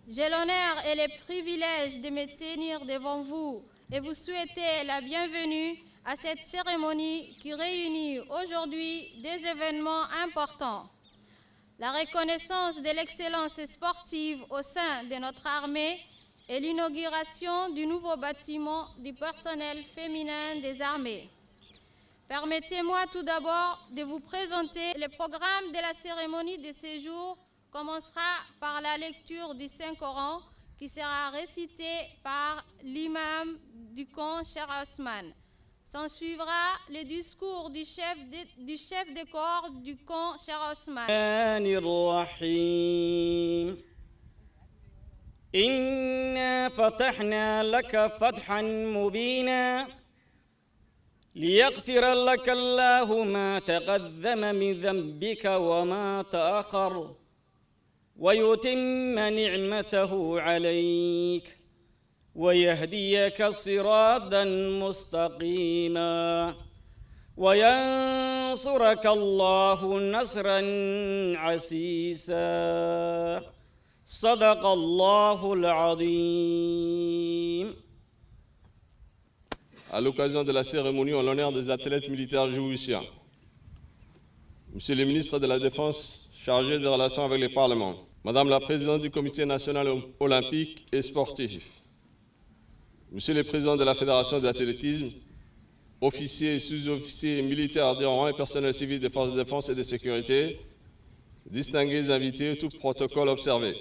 J'ai l'honneur et le privilège de me tenir devant vous et vous souhaiter la bienvenue à cette cérémonie qui réunit aujourd'hui des événements importants. La reconnaissance de l'excellence sportive au sein de notre armée et l'inauguration du nouveau bâtiment du personnel féminin des armées. Permettez-moi tout d'abord de vous présenter le programme de la cérémonie de ce jour. Commencera par la lecture du Saint-Coran qui sera récité par l'imam du camp Cheikh Ousmane. S'en suivra le discours du chef de corps du camp Cheikh Ousmane. إنا فتحنا لك فتحا مبينا ليغفر لك الله ما تقدم من ذنبك وما تأخر ويتم نعمته عليك ويهديك صراطا مستقيما وينصرك الله نصرا عزيزا صدق الله العظيم. À l'occasion de la cérémonie en l'honneur des athlètes militaires djiboutiens, Monsieur le ministre de la Défense chargé des relations avec le Parlement, Madame la Présidente du Comité national olympique et sportif, Monsieur le Président de la Fédération d'athlétisme, officiers, sous-officiers, militaires de rang et personnel civil des forces de défense et de sécurité, distingués invités, tout protocole observé.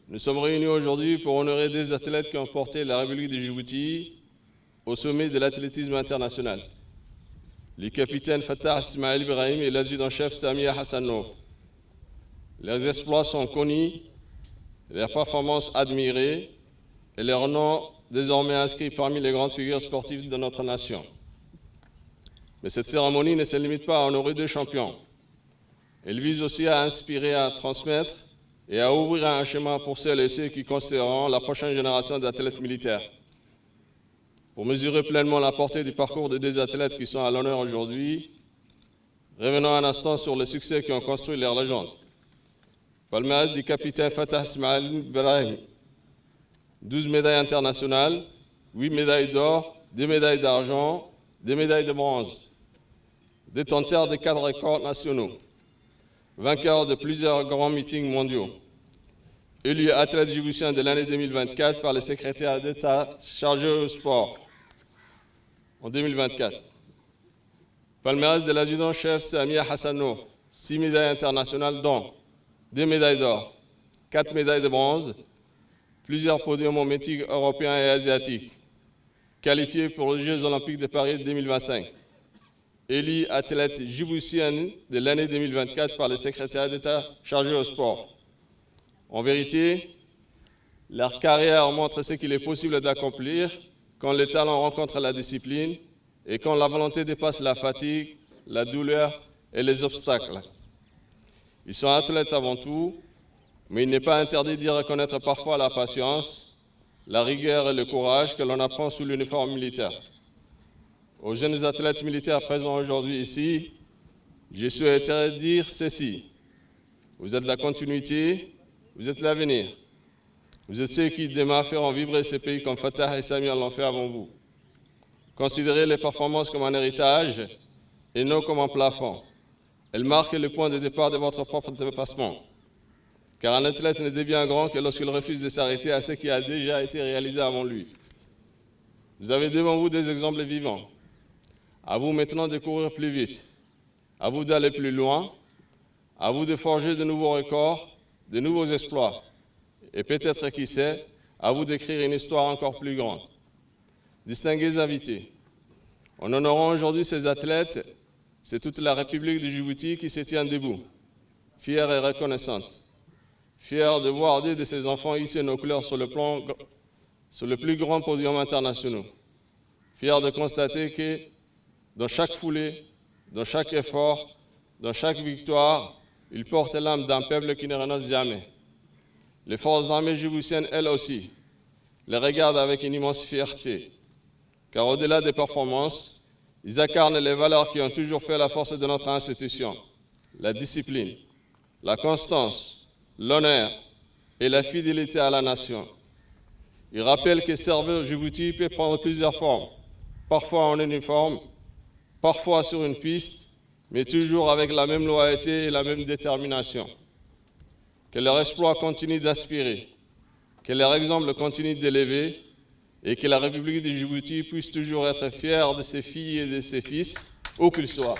Nous sommes réunis aujourd'hui pour honorer des athlètes qui ont porté la République de Djibouti au sommet de l'athlétisme international. Les capitaines Fattah Ismail Ibrahim et l'adjudant-chef Samia Hassan Nour. Leurs exploits sont connus, leurs performances admirées et leurs noms désormais inscrits parmi les grandes figures sportives de notre nation. Mais cette cérémonie ne se limite pas à honorer deux champions. Elle vise aussi à inspirer, à transmettre et à ouvrir un chemin pour celles et ceux qui considéreront la prochaine génération d'athlètes militaires. Pour mesurer pleinement la portée du parcours de deux athlètes qui sont à l'honneur aujourd'hui, revenons un instant sur les succès qui ont construit leur légende. Palmarès du capitaine Fattah Ismail Ibrahim, 12 médailles internationales, 8 médailles d'or, 2 médailles d'argent, 2 médailles de bronze. Détenteur de 4 records nationaux, vainqueur de plusieurs grands meetings mondiaux, élu athlète djiboutien de l'année 2024 par le secrétaire d'État chargé au sport en 2024. Palmarès de l'adjudant-chef Samia Hassan Nour, 6 médailles internationales dont 2 médailles d'or, 4 médailles de bronze, plusieurs podiums aux meetings européens et asiatiques, qualifié pour les Jeux olympiques de Paris 2025. Élu athlète djiboutienne de l'année 2024 par le secrétaire d'État chargé au sport. En vérité, leur carrière montre ce qu'il est possible d'accomplir quand le talent rencontre la discipline et quand la volonté dépasse la fatigue, la douleur et les obstacles. Ils sont athlètes avant tout, mais il n'est pas interdit d'y reconnaître parfois la patience, la rigueur et le courage que l'on apprend sous l'uniforme militaire. Aux jeunes athlètes militaires présents aujourd'hui ici, je souhaiterais dire ceci. Vous êtes la continuité, vous êtes l'avenir. Vous êtes ceux qui demain feront vibrer ces pays comme Fattah et Samia l'ont fait avant vous. Considérez les performances comme un héritage et non comme un plafond. Elles marquent le point de départ de votre propre dépassement. Car un athlète ne devient grand que lorsqu'il refuse de s'arrêter à ce qui a déjà été réalisé avant lui. Vous avez devant vous des exemples vivants. À vous maintenant de courir plus vite, à vous d'aller plus loin, à vous de forger de nouveaux records, de nouveaux exploits. Et peut-être, qui sait, à vous d'écrire une histoire encore plus grande. Distingués invités, en honorant aujourd'hui ces athlètes, c'est toute la République de Djibouti qui se tient debout, fière et reconnaissante, fière de voir deux de ses enfants hisser nos couleurs sur le plus grand podium international, fière de constater que dans chaque foulée, dans chaque effort, dans chaque victoire, il porte l'âme d'un peuple qui ne renonce jamais. Les forces armées djiboutiennes, elles aussi, les regardent avec une immense fierté, car au-delà des performances, ils incarnent les valeurs qui ont toujours fait la force de notre institution, la discipline, la constance, l'honneur, et la fidélité à la nation. Il rappelle que servir Djibouti peut prendre plusieurs formes, parfois en uniforme, parfois sur une piste, mais toujours avec la même loyauté et la même détermination. Que leur exploit continue d'inspirer, que leur exemple continue d'élever et que la République de Djibouti puisse toujours être fière de ses filles et de ses fils, où qu'ils soient.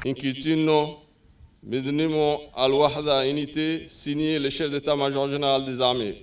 Inquiétude, Mednimo al-Wahda unité, signé le chef d'état-major général des armées.